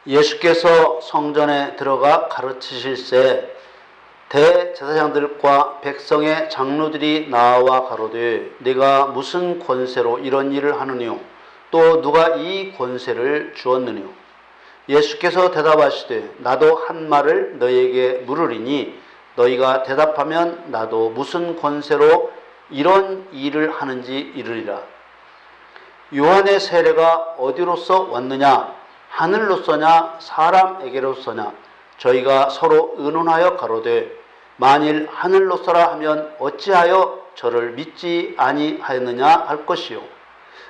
예수께서 성전에 들어가 가르치실새 대제사장들과 백성의 장로들이 나와 가로되 네가 무슨 권세로 이런 일을 하느뇨? 또 누가 이 권세를 주었느뇨? 예수께서 대답하시되 나도 한 말을 너희에게 물으리니 너희가 대답하면 나도 무슨 권세로 이런 일을 하는지 이르리라. 요한의 세례가 어디로서 왔느냐? 하늘로서냐 사람에게로서냐? 저희가 서로 의논하여 가로되 만일 하늘로서라 하면 어찌하여 저를 믿지 아니하였느냐 할 것이요,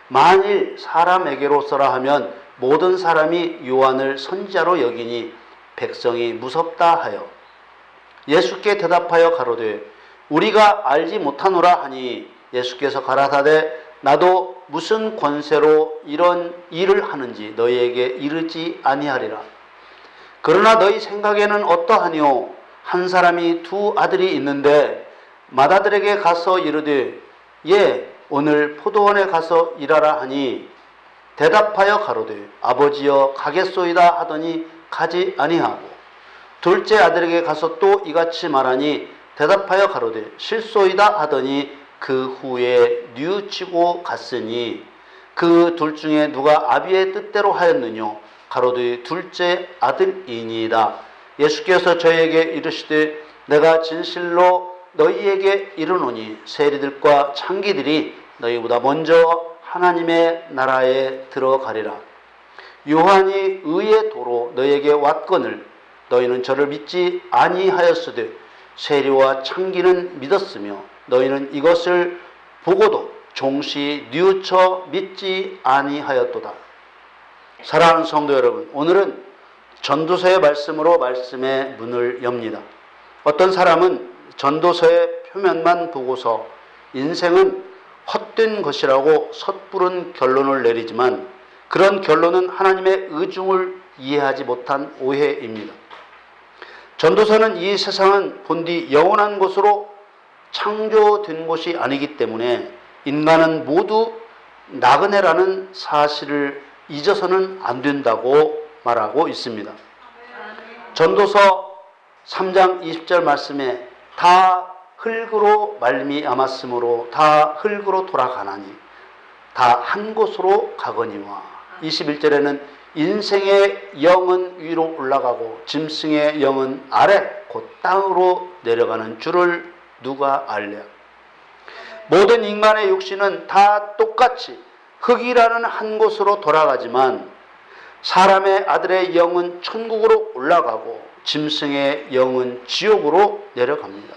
만일 사람에게로서라 하면 모든 사람이 요한을 선지자로 여기니 백성이 무섭다 하여 예수께 대답하여 가로되 우리가 알지 못하노라 하니 예수께서 가라사대 나도 무슨 권세로 이런 일을 하는지 너희에게 이르지 아니하리라. 그러나 너희 생각에는 어떠하니요? 한 사람이 두 아들이 있는데 맏아들에게 가서 이르되 예 오늘 포도원에 가서 일하라 하니 대답하여 가로되 아버지여 가겠소이다 하더니 가지 아니하고, 둘째 아들에게 가서 또 이같이 말하니 대답하여 가로되 실소이다 하더니 그 후에 뉘우치고 갔으니 그 둘 중에 누가 아비의 뜻대로 하였느뇨? 가로되 둘째 아들이니이다. 예수께서 저희에게 이르시되 내가 진실로 너희에게 이르노니 세리들과 창기들이 너희보다 먼저 하나님의 나라에 들어가리라. 요한이 의의 도로 너희에게 왔거늘 너희는 저를 믿지 아니하였으되 세리와 창기는 믿었으며 너희는 이것을 보고도 종시 뉘우쳐 믿지 아니하였도다. 사랑하는 성도 여러분, 오늘은 전도서의 말씀으로 말씀의 문을 엽니다. 어떤 사람은 전도서의 표면만 보고서 인생은 헛된 것이라고 섣부른 결론을 내리지만 그런 결론은 하나님의 의중을 이해하지 못한 오해입니다. 전도서는 이 세상은 본디 영원한 곳으로 창조된 곳이 아니기 때문에 인간은 모두 나그네라는 사실을 잊어서는 안 된다고 말하고 있습니다. 전도서 3장 20절 말씀에 다 흙으로 말미암았으므로 다 흙으로 돌아가나니 다 한 곳으로 가거니와, 21절에는 인생의 영은 위로 올라가고 짐승의 영은 아래 곧 땅으로 내려가는 줄을 누가 알랴. 모든 인간의 육신은 다 똑같이 흙이라는 한 곳으로 돌아가지만 사람의 아들의 영은 천국으로 올라가고 짐승의 영은 지옥으로 내려갑니다.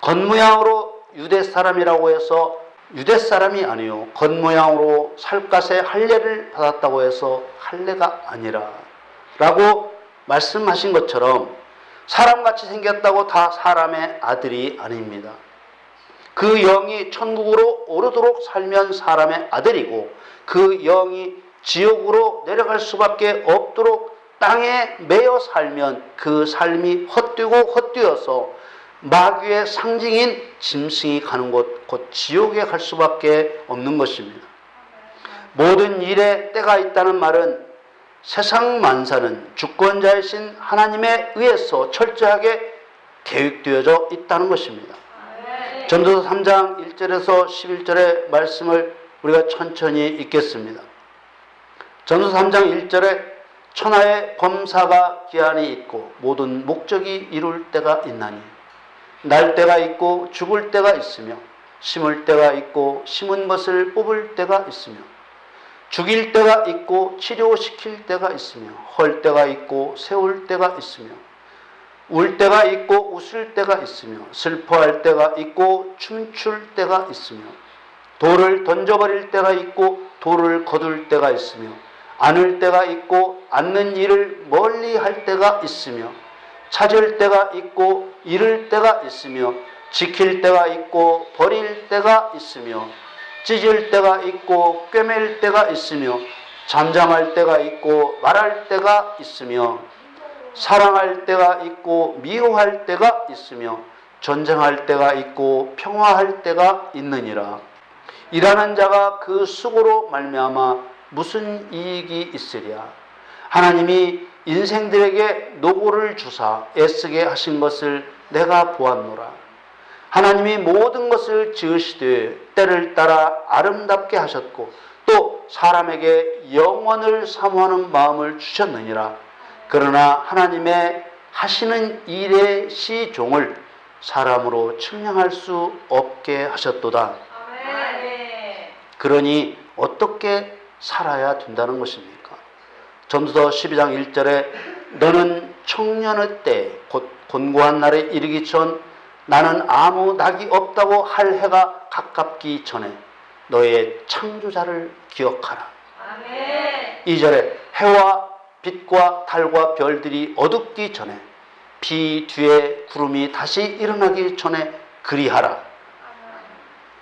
겉모양으로 유대 사람이라고 해서 유대 사람이 아니요, 겉모양으로 살갗의 할례를 받았다고 해서 할례가 아니라 라고 말씀하신 것처럼 사람같이 생겼다고 다 사람의 아들이 아닙니다. 그 영이 천국으로 오르도록 살면 사람의 아들이고 그 영이 지옥으로 내려갈 수밖에 없도록 땅에 매여 살면 그 삶이 헛되고 헛되어서 마귀의 상징인 짐승이 가는 곳, 곧 지옥에 갈 수밖에 없는 것입니다. 모든 일에 때가 있다는 말은 세상 만사는 주권자이신 하나님에 의해서 철저하게 계획되어져 있다는 것입니다. 전도서 3장 1절에서 11절의 말씀을 우리가 천천히 읽겠습니다. 전도서 3장 1절에 천하의 범사가 기한이 있고 모든 목적이 이룰 때가 있나니 날 때가 있고 죽을 때가 있으며 심을 때가 있고 심은 것을 뽑을 때가 있으며 죽일 때가 있고 치료시킬 때가 있으며 헐 때가 있고 세울 때가 있으며 울 때가 있고 웃을 때가 있으며 슬퍼할 때가 있고 춤출 때가 있으며 돌을 던져버릴 때가 있고 돌을 거둘 때가 있으며 안을 때가 있고 앉는 일을 멀리 할 때가 있으며 찾을 때가 있고 잃을 때가 있으며 지킬 때가 있고 버릴 때가 있으며 찢을 때가 있고 꿰맬 때가 있으며 잠잠할 때가 있고 말할 때가 있으며 사랑할 때가 있고 미워할 때가 있으며 전쟁할 때가 있고 평화할 때가 있느니라. 일하는 자가 그 수고로 말미암아 무슨 이익이 있으랴. 하나님이 인생들에게 노고를 주사 애쓰게 하신 것을 내가 보았노라. 하나님이 모든 것을 지으시되 때를 따라 아름답게 하셨고 또 사람에게 영원을 사모하는 마음을 주셨느니라. 그러나 하나님의 하시는 일의 시종을 사람으로 측량할 수 없게 하셨도다. 그러니 어떻게 살아야 된다는 것입니까? 전도서 12장 1절에 너는 청년의 때 곧 곤고한 날에 이르기 전 나는 아무 낙이 없다고 할 해가 가깝기 전에 너의 창조자를 기억하라. 2절에 해와 빛과 달과 별들이 어둡기 전에 비 뒤에 구름이 다시 일어나기 전에 그리하라.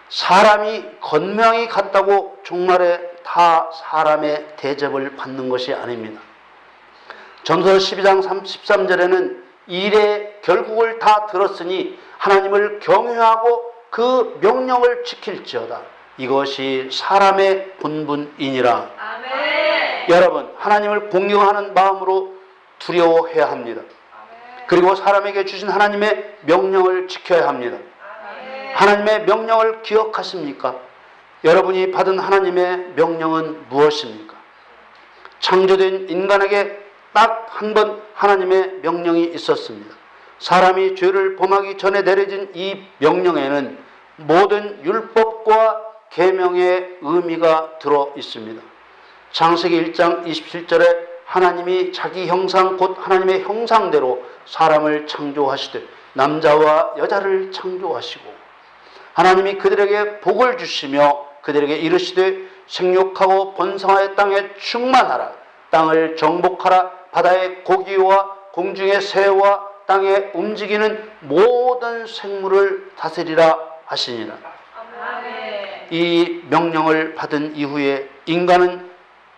사람이 건명이 같다고 종말에 다 사람의 대접을 받는 것이 아닙니다. 전도서 12장 13절에는 일의 결국을 다 들었으니 하나님을 경외하고 그 명령을 지킬지어다. 이것이 사람의 본분이니라. 아멘. 여러분, 하나님을 공경하는 마음으로 두려워해야 합니다. 아멘. 그리고 사람에게 주신 하나님의 명령을 지켜야 합니다. 아멘. 하나님의 명령을 기억하십니까? 여러분이 받은 하나님의 명령은 무엇입니까? 창조된 인간에게 딱 한 번 하나님의 명령이 있었습니다. 사람이 죄를 범하기 전에 내려진 이 명령에는 모든 율법과 계명의 의미가 들어 있습니다. 창세기 1장 27절에 하나님이 자기 형상 곧 하나님의 형상대로 사람을 창조하시되 남자와 여자를 창조하시고 하나님이 그들에게 복을 주시며 그들에게 이르시되 생육하고 번성하여 땅에 충만하라. 땅을 정복하라. 바다의 고기와 공중의 새와 땅에 움직이는 모든 생물을 다스리라 하시니라. 아멘. 이 명령을 받은 이후에 인간은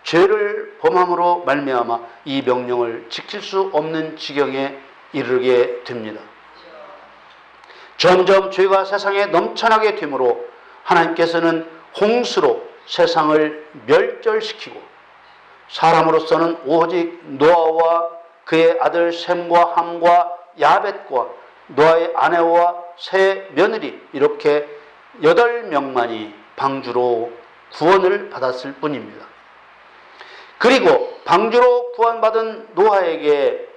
죄를 범함으로 말미암아 이 명령을 지킬 수 없는 지경에 이르게 됩니다. 점점 죄가 세상에 넘쳐나게 되므로 하나님께서는 홍수로 세상을 멸절시키고 사람으로서는 오직 노아와 그의 아들 셈과 함과 야벳과 노아의 아내와 세 며느리 이렇게 8명만이 방주로 구원을 받았을 뿐입니다. 그리고 방주로 구원받은 노아에게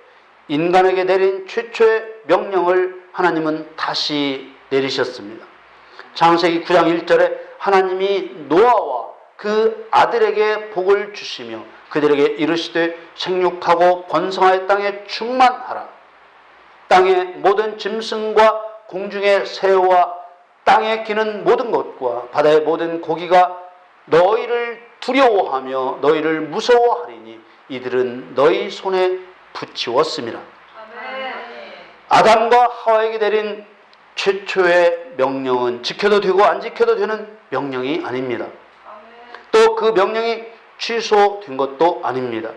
인간에게 내린 최초의 명령을 하나님은 다시 내리셨습니다. 창세기 9장 1절에 하나님이 노아와 그 아들에게 복을 주시며 그들에게 이르시되 생육하고 번성하여 땅에 충만하라. 땅의 모든 짐승과 공중의 새와 땅에 기는 모든 것과 바다의 모든 고기가 너희를 두려워하며 너희를 무서워하리니 이들은 너희 손에 붙이웠음이라. 아담과 하와에게 내린 최초의 명령은 지켜도 되고 안 지켜도 되는 명령이 아닙니다. 또 그 명령이 취소된 것도 아닙니다.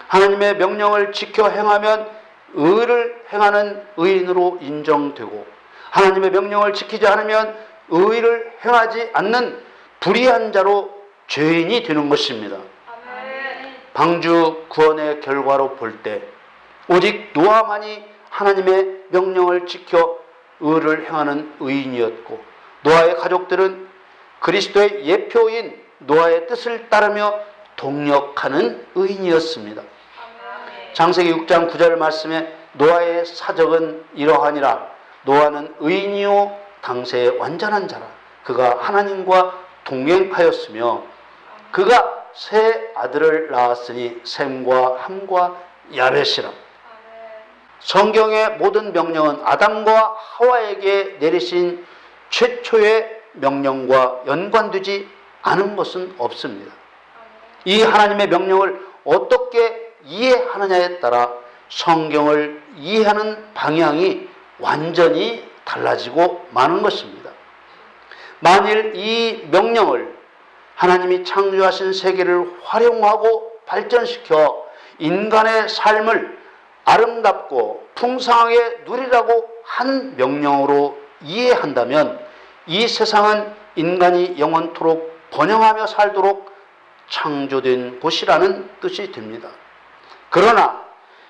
하나님의 명령을 지켜 행하면 의를 행하는 의인으로 인정되고 하나님의 명령을 지키지 않으면 의를 행하지 않는 불의한 자로 죄인이 되는 것입니다. 방주 구원의 결과로 볼 때 오직 노아만이 하나님의 명령을 지켜 의를 행하는 의인이었고 노아의 가족들은 그리스도의 예표인 노아의 뜻을 따르며 동력하는 의인이었습니다. 창세기 6장 9절 말씀에 노아의 사적은 이러하니라. 노아는 의인이요 당세의 완전한 자라. 그가 하나님과 동행하였으며 그가 세 아들을 낳았으니 셈과 함과 야벳이라. 성경의 모든 명령은 아담과 하와에게 내리신 최초의 명령과 연관되지 않은 것은 없습니다. 이 하나님의 명령을 어떻게 이해하느냐에 따라 성경을 이해하는 방향이 완전히 달라지고 마는 것입니다. 만일 이 명령을 하나님이 창조하신 세계를 활용하고 발전시켜 인간의 삶을 아름답고 풍성하게 누리라고 한 명령으로 이해한다면 이 세상은 인간이 영원토록 번영하며 살도록 창조된 곳이라는 뜻이 됩니다. 그러나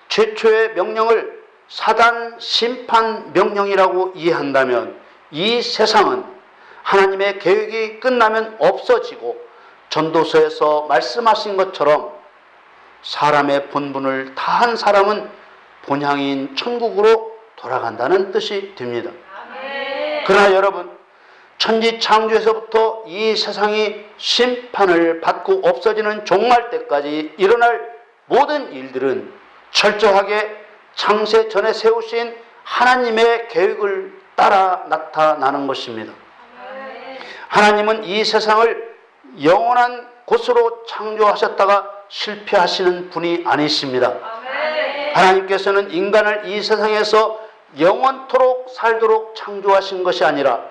최초의 명령을 사단 심판 명령이라고 이해한다면 이 세상은 하나님의 계획이 끝나면 없어지고 전도서에서 말씀하신 것처럼 사람의 본분을 다한 사람은 본향인 천국으로 돌아간다는 뜻이 됩니다. 그러나 여러분, 천지창조에서부터 이 세상이 심판을 받고 없어지는 종말 때까지 일어날 모든 일들은 철저하게 창세 전에 세우신 하나님의 계획을 따라 나타나는 것입니다. 하나님은 이 세상을 영원한 곳으로 창조하셨다가 실패하시는 분이 아니십니다. 하나님께서는 인간을 이 세상에서 영원토록 살도록 창조하신 것이 아니라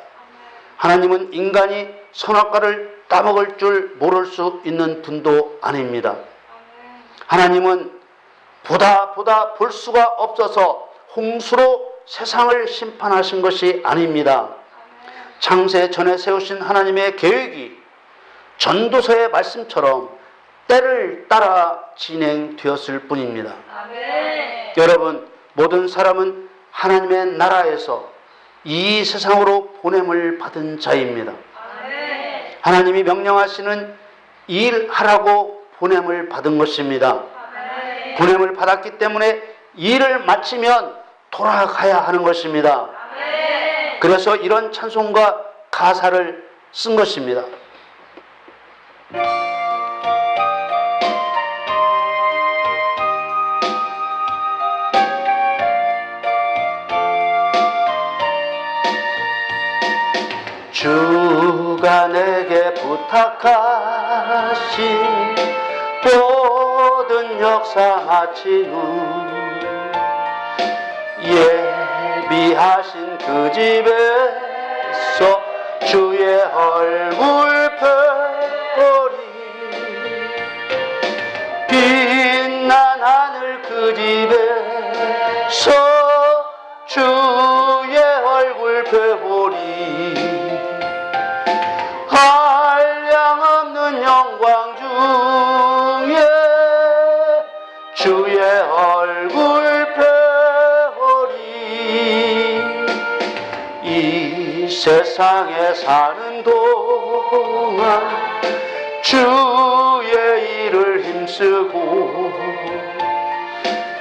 하나님은 인간이 선악과를 따먹을 줄 모를 수 있는 분도 아닙니다. 하나님은 보다 볼 수가 없어서 홍수로 세상을 심판하신 것이 아닙니다. 창세 전에 세우신 하나님의 계획이 전도서의 말씀처럼 때를 따라 진행되었을 뿐입니다. 여러분, 모든 사람은 하나님의 나라에서 이 세상으로 보냄을 받은 자입니다. 하나님이 명령하시는 일하라고 보냄을 받은 것입니다. 보냄을 받았기 때문에 일을 마치면 돌아가야 하는 것입니다. 그래서 이런 찬송과 가사를 쓴 것입니다. 주가 내게 부탁하신 모든 역사 마친 후 예비하신 그 집에서 주의 얼굴 펴보리 빛난 하늘 그 집에서 주의 얼굴 펴보리 한량없는 영광 중에 주의 얼굴 펴보리 이 세상에 사는 동안 주의 일을 힘쓰고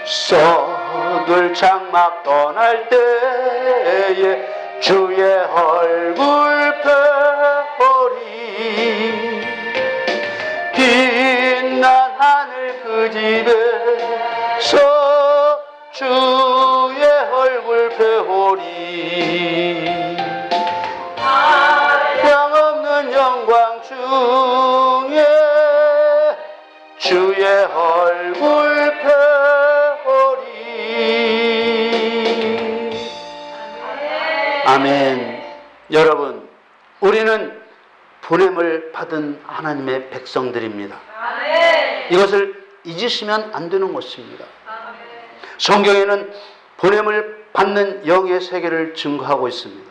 썩을 장막 떠날 때에 주의 얼굴 펴보리 빛난 하늘 그 집에서 주의 얼굴 펴보리 한량없는 영광 중에 주의 얼굴 펴보리 아멘. 여러분, 우리는 보냄을 받은 하나님의 백성들입니다. 이것을 잊으시면 안 되는 것입니다. 성경에는 보냄을 받는 영의 세계를 증거하고 있습니다.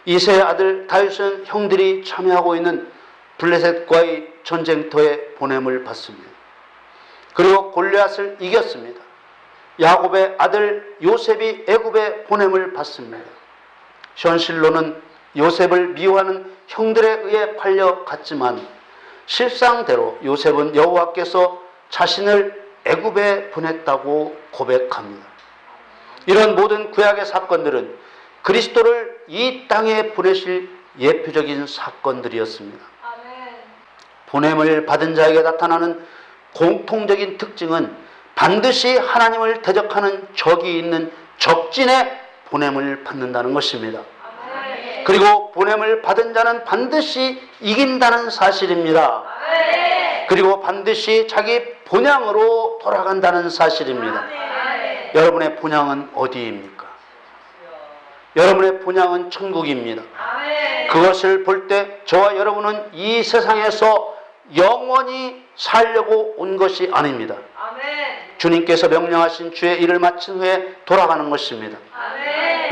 이새의 아들 다윗은 형들이 참여하고 있는 블레셋과의 전쟁터에 보냄을 받습니다. 그리고 골리앗을 이겼습니다. 야곱의 아들 요셉이 애굽에 보냄을 받습니다. 현실로는 요셉을 미워하는 형들에 의해 팔려갔지만 실상대로 요셉은 여호와께서 자신을 애굽에 보냈다고 고백합니다. 이런 모든 구약의 사건들은 그리스도를 이 땅에 보내실 예표적인 사건들이었습니다. 보냄을 받은 자에게 나타나는 공통적인 특징은 반드시 하나님을 대적하는 적이 있는 적진에 보냄을 받는다는 것입니다. 그리고 보냄을 받은 자는 반드시 이긴다는 사실입니다. 그리고 반드시 자기 본향으로 돌아간다는 사실입니다. 여러분의 본향은 어디입니까? 여러분의 본향은 천국입니다. 그것을 볼 때 저와 여러분은 이 세상에서 영원히 살려고 온 것이 아닙니다. 주님께서 명령하신 주의 일을 마친 후에 돌아가는 것입니다.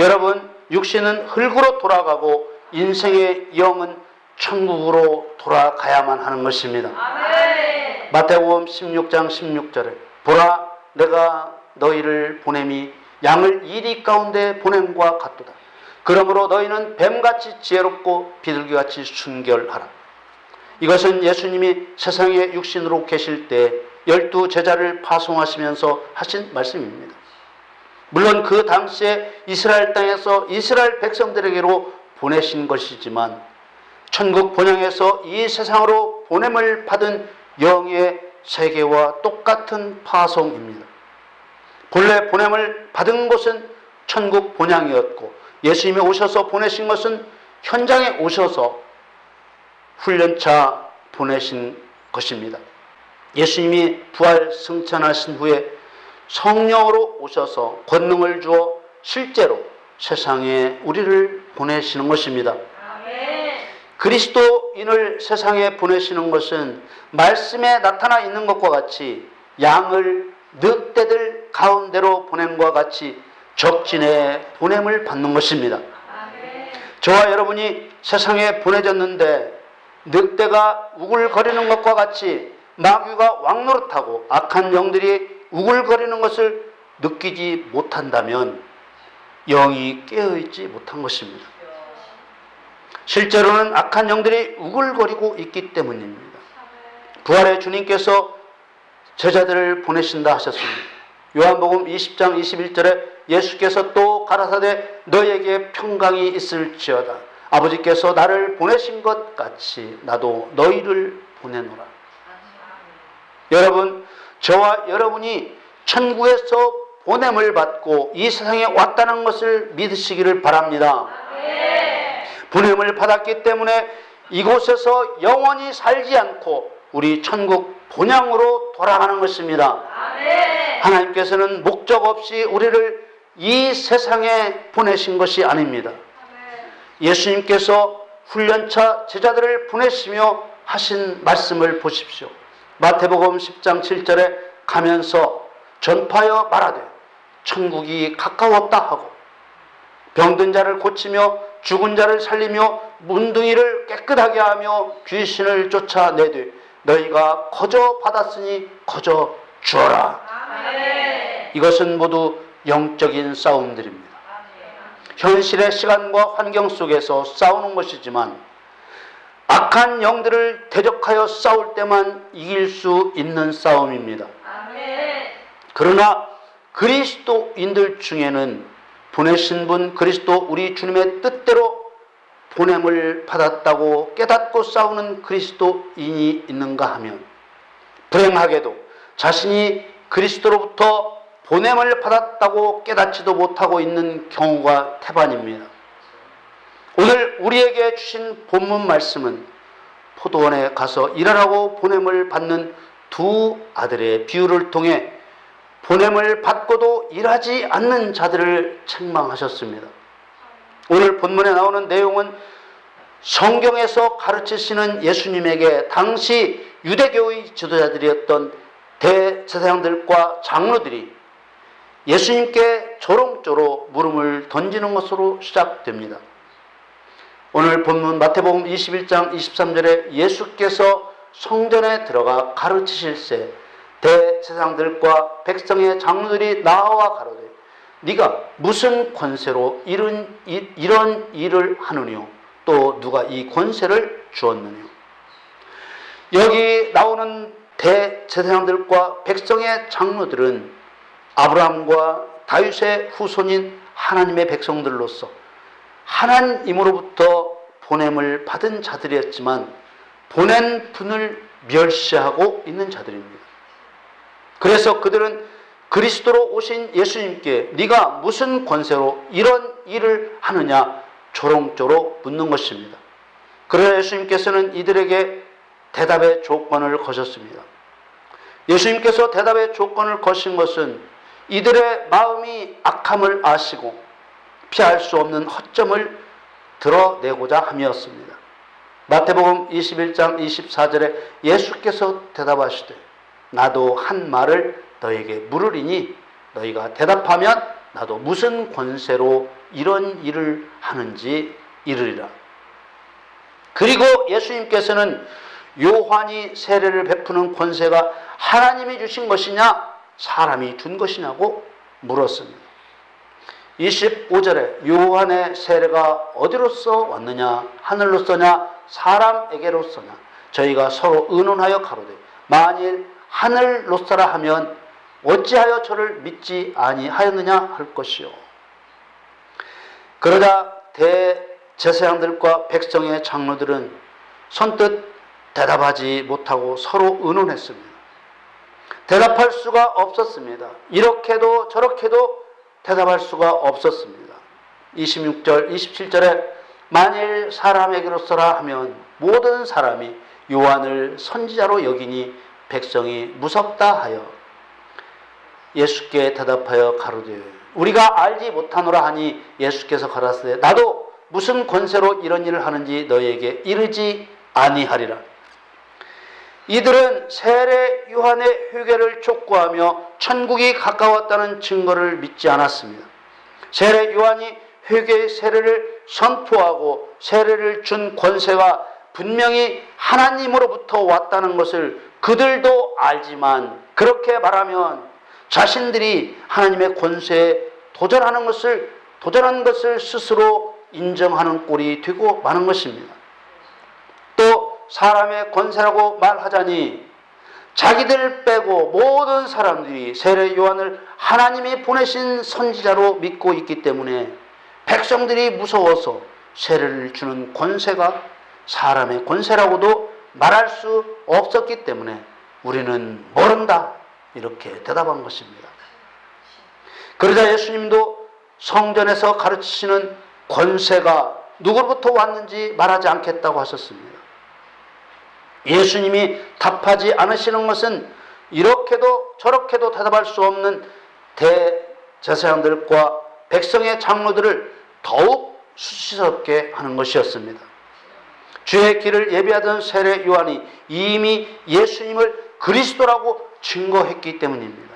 여러분, 육신은 흙으로 돌아가고 인생의 영은 천국으로 돌아가야만 하는 것입니다. 마태복음 16장 16절에 보라, 내가 너희를 보냄이 양을 이리 가운데 보냄과 같도다. 그러므로 너희는 뱀같이 지혜롭고 비둘기같이 순결하라. 이것은 예수님이 세상에 육신으로 계실 때 12 제자를 파송하시면서 하신 말씀입니다. 물론 그 당시에 이스라엘 땅에서 이스라엘 백성들에게로 보내신 것이지만 천국 본향에서 이 세상으로 보냄을 받은 영의 세계와 똑같은 파송입니다. 본래 보냄을 받은 곳은 천국 본향이었고 예수님이 오셔서 보내신 것은 현장에 오셔서 훈련차 보내신 것입니다. 예수님이 부활 승천하신 후에 성령으로 오셔서 권능을 주어 실제로 세상에 우리를 보내시는 것입니다. 그리스도인을 세상에 보내시는 것은 말씀에 나타나 있는 것과 같이 양을 늑대들 가운데로 보냄과 같이 적진에 보냄을 받는 것입니다. 저와 여러분이 세상에 보내졌는데 늑대가 우글거리는 것과 같이 마귀가 왕노릇하고 악한 영들이 우글거리는 것을 느끼지 못한다면 영이 깨어있지 못한 것입니다. 실제로는 악한 영들이 우글거리고 있기 때문입니다. 부활의 주님께서 제자들을 보내신다 하셨습니다. 요한복음 20장 21절에 예수께서 또 가라사대 너희에게 평강이 있을지어다. 아버지께서 나를 보내신 것 같이 나도 너희를 보내노라. 여러분, 저와 여러분이 천국에서 보냄을 받고 이 세상에 왔다는 것을 믿으시기를 바랍니다. 보냄을 받았기 때문에 이곳에서 영원히 살지 않고 우리 천국 본향으로 돌아가는 것입니다. 하나님께서는 목적 없이 우리를 이 세상에 보내신 것이 아닙니다. 예수님께서 훈련차 제자들을 보내시며 하신 말씀을 보십시오. 마태복음 10장 7절에 가면서 전파하여 말하되 천국이 가까웠다 하고 병든 자를 고치며 죽은 자를 살리며 문둥이를 깨끗하게 하며 귀신을 쫓아내되 너희가 거저 받았으니 거저 주어라. 이것은 모두 영적인 싸움들입니다. 현실의 시간과 환경 속에서 싸우는 것이지만 악한 영들을 대적하여 싸울 때만 이길 수 있는 싸움입니다. 그러나 그리스도인들 중에는 보내신 분 그리스도 우리 주님의 뜻대로 보냄을 받았다고 깨닫고 싸우는 그리스도인이 있는가 하면 불행하게도 자신이 그리스도로부터 보냄을 받았다고 깨닫지도 못하고 있는 경우가 태반입니다. 오늘 우리에게 주신 본문 말씀은 포도원에 가서 일하라고 보냄을 받는 두 아들의 비유를 통해 보냄을 받고도 일하지 않는 자들을 책망하셨습니다. 오늘 본문에 나오는 내용은 성경에서 가르치시는 예수님에게 당시 유대교의 지도자들이었던 대제사장들과 장로들이 예수님께 조롱조로 물음을 던지는 것으로 시작됩니다. 오늘 본문 마태복음 21장 23절에 예수께서 성전에 들어가 가르치실새 대제사장들과 백성의 장로들이 나와 가로되 네가 무슨 권세로 이런 일을 하느뇨? 또 누가 이 권세를 주었느뇨? 여기 나오는 대제사장들과 백성의 장로들은 아브라함과 다윗의 후손인 하나님의 백성들로서 하나님으로부터 보냄을 받은 자들이었지만 보낸 분을 멸시하고 있는 자들입니다. 그래서 그들은 그리스도로 오신 예수님께 네가 무슨 권세로 이런 일을 하느냐 조롱조로 묻는 것입니다. 그러나 예수님께서는 이들에게 대답의 조건을 거셨습니다. 예수님께서 대답의 조건을 거신 것은 이들의 마음이 악함을 아시고 피할 수 없는 허점을 드러내고자 함이었습니다. 마태복음 21장 24절에 예수께서 대답하시되 나도 한 말을 너에게 물으리니 너희가 대답하면 나도 무슨 권세로 이런 일을 하는지 이르리라. 그리고 예수님께서는 요한이 세례를 베푸는 권세가 하나님이 주신 것이냐 사람이 준 것이냐고 물었습니다. 25절에 요한의 세례가 어디로서 왔느냐? 하늘로서냐? 사람에게로서냐? 저희가 서로 의논하여 가로되 만일 하늘로서라 하면 어찌하여 저를 믿지 아니하였느냐 할 것이요. 그러자 대제사장들과 백성의 장로들은 선뜻 대답하지 못하고 서로 의논했습니다. 대답할 수가 없었습니다. 이렇게도 저렇게도 대답할 수가 없었습니다. 26절, 27절에 만일 사람에게로서라 하면 모든 사람이 요한을 선지자로 여기니 백성이 무섭다 하여 예수께 대답하여 가로되 우리가 알지 못하노라 하니 예수께서 가라사대 나도 무슨 권세로 이런 일을 하는지 너희에게 이르지 아니하리라. 이들은 세례 요한의 회개를 촉구하며 천국이 가까웠다는 증거를 믿지 않았습니다. 세례 요한이 회개의 세례를 선포하고 세례를 준 권세가 분명히 하나님으로부터 왔다는 것을 그들도 알지만 그렇게 말하면 자신들이 하나님의 권세에 도전한 것을 스스로 인정하는 꼴이 되고 마는 것입니다. 또 사람의 권세라고 말하자니 자기들 빼고 모든 사람들이 세례 요한을 하나님이 보내신 선지자로 믿고 있기 때문에 백성들이 무서워서 세례를 주는 권세가 사람의 권세라고도 말할 수 없었기 때문에 우리는 모른다 이렇게 대답한 것입니다. 그러자 예수님도 성전에서 가르치시는 권세가 누구로부터 왔는지 말하지 않겠다고 하셨습니다. 예수님이 답하지 않으시는 것은 이렇게도 저렇게도 대답할 수 없는 대제사장들과 백성의 장로들을 더욱 수치스럽게 하는 것이었습니다. 주의 길을 예비하던 세례 요한이 이미 예수님을 그리스도라고 증거했기 때문입니다.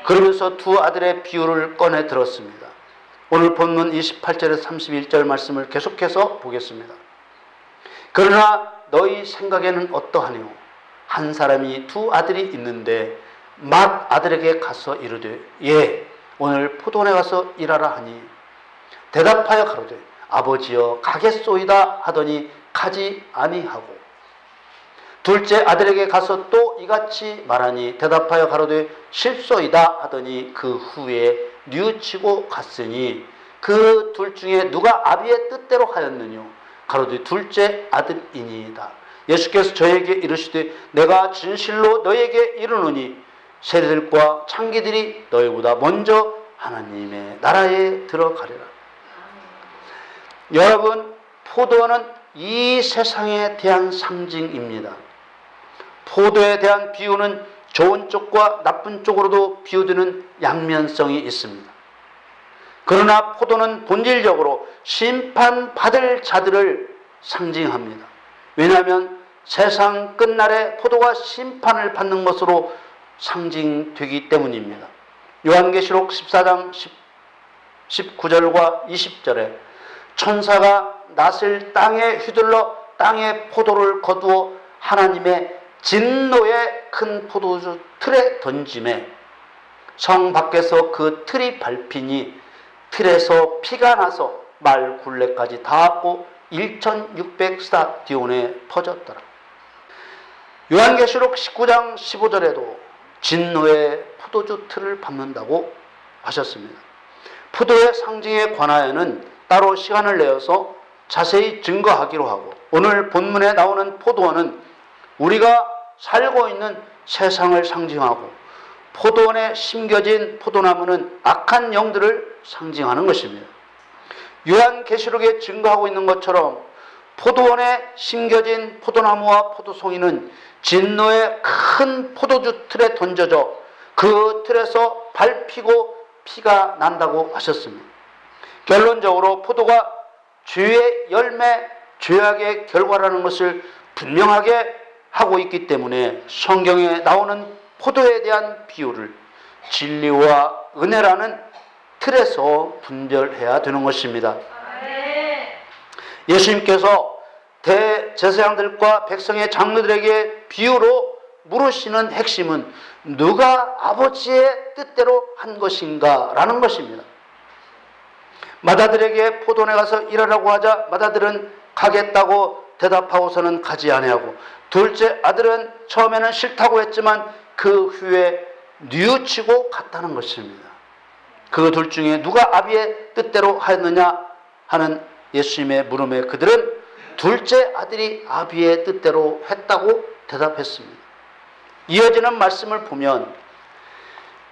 그러면서 두 아들의 비유를 꺼내 들었습니다. 오늘 본문 28절에서 31절 말씀을 계속해서 보겠습니다. 그러나 너희 생각에는 어떠하뇨? 한 사람이 두 아들이 있는데 맏 아들에게 가서 이르되 예 오늘 포도원에 가서 일하라 하니 대답하여 가로되 아버지여 가겠소이다 하더니 가지 아니하고 둘째 아들에게 가서 또 이같이 말하니 대답하여 가로되 실소이다 하더니 그 후에 뉘우치고 갔으니 그 둘 중에 누가 아비의 뜻대로 하였느뇨? 가로되 둘째 아들이니이다. 예수께서 저에게 이르시되 내가 진실로 너에게 이르노니 세리들과 창기들이 너희보다 먼저 하나님의 나라에 들어가리라. 여러분, 포도원은 이 세상에 대한 상징입니다. 포도에 대한 비유는 좋은 쪽과 나쁜 쪽으로도 비유되는 양면성이 있습니다. 그러나 포도는 본질적으로 심판받을 자들을 상징합니다. 왜냐하면 세상 끝날에 포도가 심판을 받는 것으로 상징되기 때문입니다. 요한계시록 14장 19절과 20절에 천사가 낫을 땅에 휘둘러 땅에 포도를 거두어 하나님의 진노의 큰 포도주 틀에 던짐에 성 밖에서 그 틀이 밟히니 틀에서 피가 나서 말 굴레까지 닿았고 1600스타디온에 퍼졌더라. 요한계시록 19장 15절에도 진노의 포도주 틀을 밟는다고 하셨습니다. 포도의 상징에 관하여는 따로 시간을 내어서 자세히 증거하기로 하고 오늘 본문에 나오는 포도원은 우리가 살고 있는 세상을 상징하고 포도원에 심겨진 포도나무는 악한 영들을 상징하는 것입니다. 요한계시록에 증거하고 있는 것처럼 포도원에 심겨진 포도나무와 포도송이는 진노의 큰 포도주 틀에 던져져 그 틀에서 밟히고 피가 난다고 하셨습니다. 결론적으로 포도가 죄의 열매, 죄악의 결과라는 것을 분명하게 하고 있기 때문에 성경에 나오는 포도에 대한 비유를 진리와 은혜라는 틀에서 분별해야 되는 것입니다. 예수님께서 대제사장들과 백성의 장로들에게 비유로 물으시는 핵심은 누가 아버지의 뜻대로 한 것인가 라는 것입니다. 맏아들에게 포도원에 가서 일하라고 하자 맏아들은 가겠다고 대답하고서는 가지 아니하고, 둘째 아들은 처음에는 싫다고 했지만 그 후에 뉘우치고 갔다는 것입니다. 그 둘 중에 누가 아비의 뜻대로 하였느냐 하는 예수님의 물음에 그들은 둘째 아들이 아비의 뜻대로 했다고 대답했습니다. 이어지는 말씀을 보면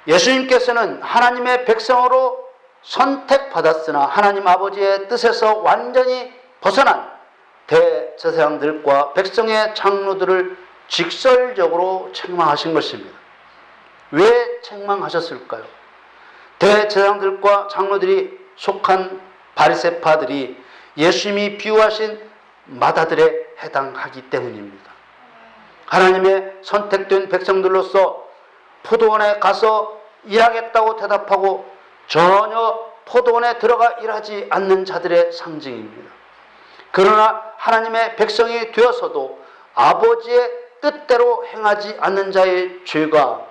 예수님께서는 하나님의 백성으로 선택받았으나 하나님 아버지의 뜻에서 완전히 벗어난 대제사장들과 백성의 장로들을 직설적으로 책망하신 것입니다. 왜 책망하셨을까요? 대제사장들과 장로들이 속한 바리새파들이 예수님이 비유하신 맏아들에 해당하기 때문입니다. 하나님의 선택된 백성들로서 포도원에 가서 일하겠다고 대답하고 전혀 포도원에 들어가 일하지 않는 자들의 상징입니다. 그러나 하나님의 백성이 되어서도 아버지의 뜻대로 행하지 않는 자의 죄가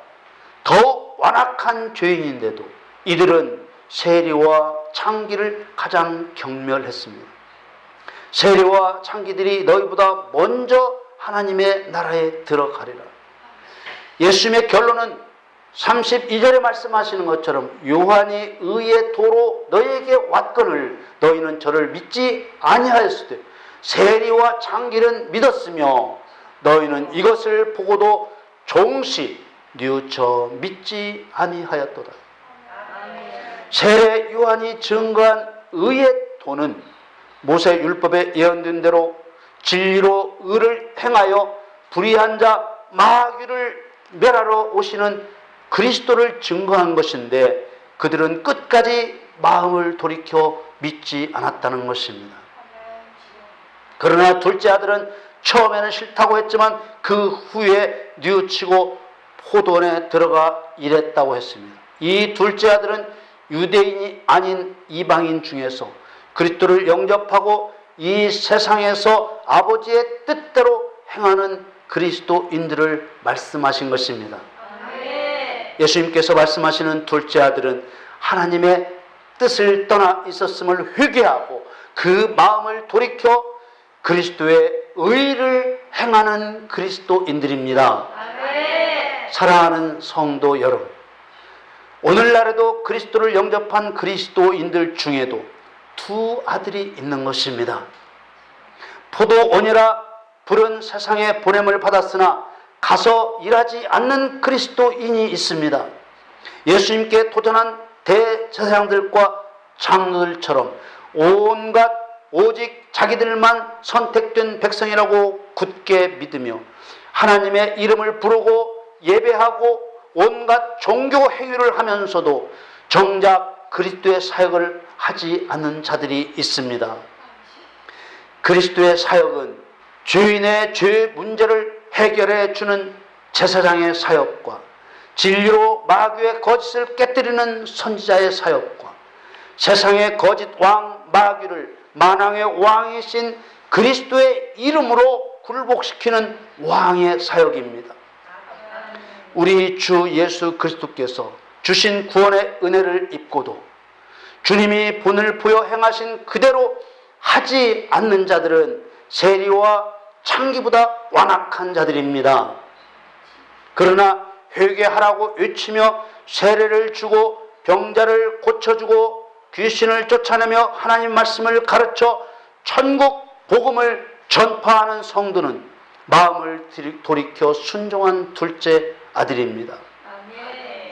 더욱 완악한 죄인인데도 이들은 세리와 창기를 가장 경멸했습니다. 세리와 창기들이 너희보다 먼저 하나님의 나라에 들어가리라. 예수님의 결론은 32절에 말씀하시는 것처럼 요한이 의의 도로 너희에게 왔거늘 너희는 저를 믿지 아니하였으되 세리와 창기는 믿었으며 너희는 이것을 보고도 종시 뉘우쳐 믿지 아니하였도다. 세례 요한이 증거한 의의 도는 모세 율법에 예언된 대로 진리로 의를 행하여 불의한 자 마귀를 멸하러 오시는 그리스도를 증거한 것인데 그들은 끝까지 마음을 돌이켜 믿지 않았다는 것입니다. 그러나 둘째 아들은 처음에는 싫다고 했지만 그 후에 뉘우치고 포도원에 들어가 일했다고 했습니다. 이 둘째 아들은 유대인이 아닌 이방인 중에서 그리스도를 영접하고 이 세상에서 아버지의 뜻대로 행하는 그리스도인들을 말씀하신 것입니다. 예수님께서 말씀하시는 둘째 아들은 하나님의 뜻을 떠나 있었음을 회개하고 그 마음을 돌이켜 그리스도의 의를 행하는 그리스도인들입니다. 사랑하는 성도 여러분, 오늘날에도 그리스도를 영접한 그리스도인들 중에도 두 아들이 있는 것입니다. 포도원이라 부른 세상에 보냄을 받았으나 가서 일하지 않는 그리스도인이 있습니다. 예수님께 도전한 대제사장들과 장로들처럼 온갖 오직 자기들만 선택된 백성이라고 굳게 믿으며 하나님의 이름을 부르고 예배하고 온갖 종교 행위를 하면서도 정작 그리스도의 사역을 하지 않는 자들이 있습니다. 그리스도의 사역은 죄인의 죄 문제를 해결해 주는 제사장의 사역과 진리로 마귀의 거짓을 깨뜨리는 선지자의 사역과 세상의 거짓 왕 마귀를 만왕의 왕이신 그리스도의 이름으로 굴복시키는 왕의 사역입니다. 우리 주 예수 그리스도께서 주신 구원의 은혜를 입고도 주님이 본을 보여 행하신 그대로 하지 않는 자들은 세리와 창기보다 완악한 자들입니다. 그러나 회개하라고 외치며 세례를 주고 병자를 고쳐주고 귀신을 쫓아내며 하나님 말씀을 가르쳐 천국 복음을 전파하는 성도는 마음을 돌이켜 순종한 둘째 아들입니다.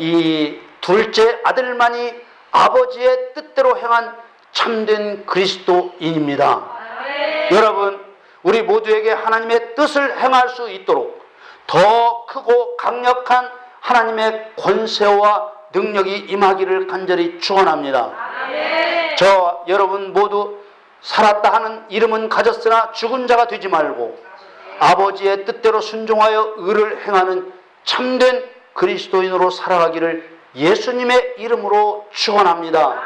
이 둘째 아들만이 아버지의 뜻대로 행한 참된 그리스도인입니다. 여러분, 우리 모두에게 하나님의 뜻을 행할 수 있도록 더 크고 강력한 하나님의 권세와 능력이 임하기를 간절히 축원합니다. 저 여러분 모두 살았다 하는 이름은 가졌으나 죽은 자가 되지 말고 아버지의 뜻대로 순종하여 의를 행하는 참된 그리스도인으로 살아가기를 예수님의 이름으로 축원합니다.